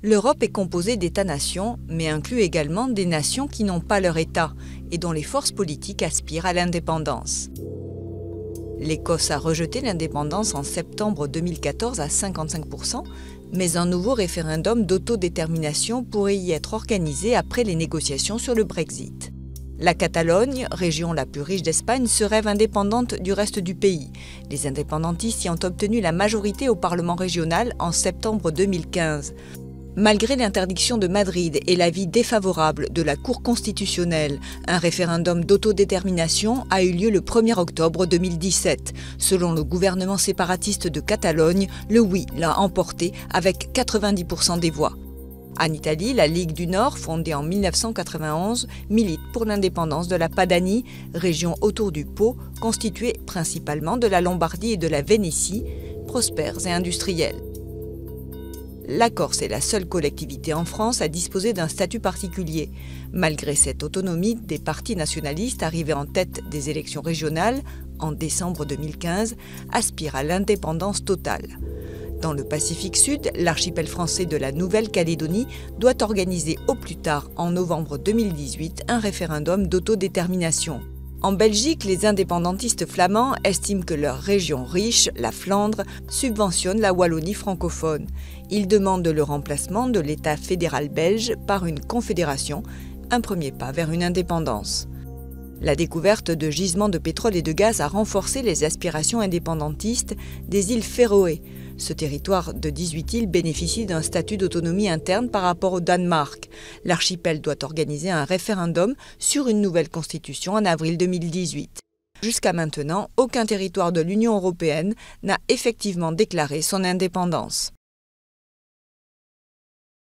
L'Europe est composée d'États-nations, mais inclut également des nations qui n'ont pas leur État et dont les forces politiques aspirent à l'indépendance. L'Écosse a rejeté l'indépendance en septembre 2014 à 55%, mais un nouveau référendum d'autodétermination pourrait y être organisé après les négociations sur le Brexit. La Catalogne, région la plus riche d'Espagne, se rêve indépendante du reste du pays. Les indépendantistes y ont obtenu la majorité au Parlement régional en septembre 2015. Malgré l'interdiction de Madrid et l'avis défavorable de la Cour constitutionnelle, un référendum d'autodétermination a eu lieu le 1er octobre 2017. Selon le gouvernement séparatiste de Catalogne, le oui l'a emporté avec 90% des voix. En Italie, la Ligue du Nord, fondée en 1991, milite pour l'indépendance de la Padanie, région autour du Pô, constituée principalement de la Lombardie et de la Vénétie, prospères et industrielles. La Corse est la seule collectivité en France à disposer d'un statut particulier. Malgré cette autonomie, des partis nationalistes arrivés en tête des élections régionales en décembre 2015 aspirent à l'indépendance totale. Dans le Pacifique Sud, l'archipel français de la Nouvelle-Calédonie doit organiser au plus tard en novembre 2018 un référendum d'autodétermination. En Belgique, les indépendantistes flamands estiment que leur région riche, la Flandre, subventionne la Wallonie francophone. Ils demandent le remplacement de l'État fédéral belge par une confédération, un premier pas vers une indépendance. La découverte de gisements de pétrole et de gaz a renforcé les aspirations indépendantistes des îles Féroé. Ce territoire de 18 îles bénéficie d'un statut d'autonomie interne par rapport au Danemark. L'archipel doit organiser un référendum sur une nouvelle constitution en avril 2018. Jusqu'à maintenant, aucun territoire de l'Union européenne n'a effectivement déclaré son indépendance.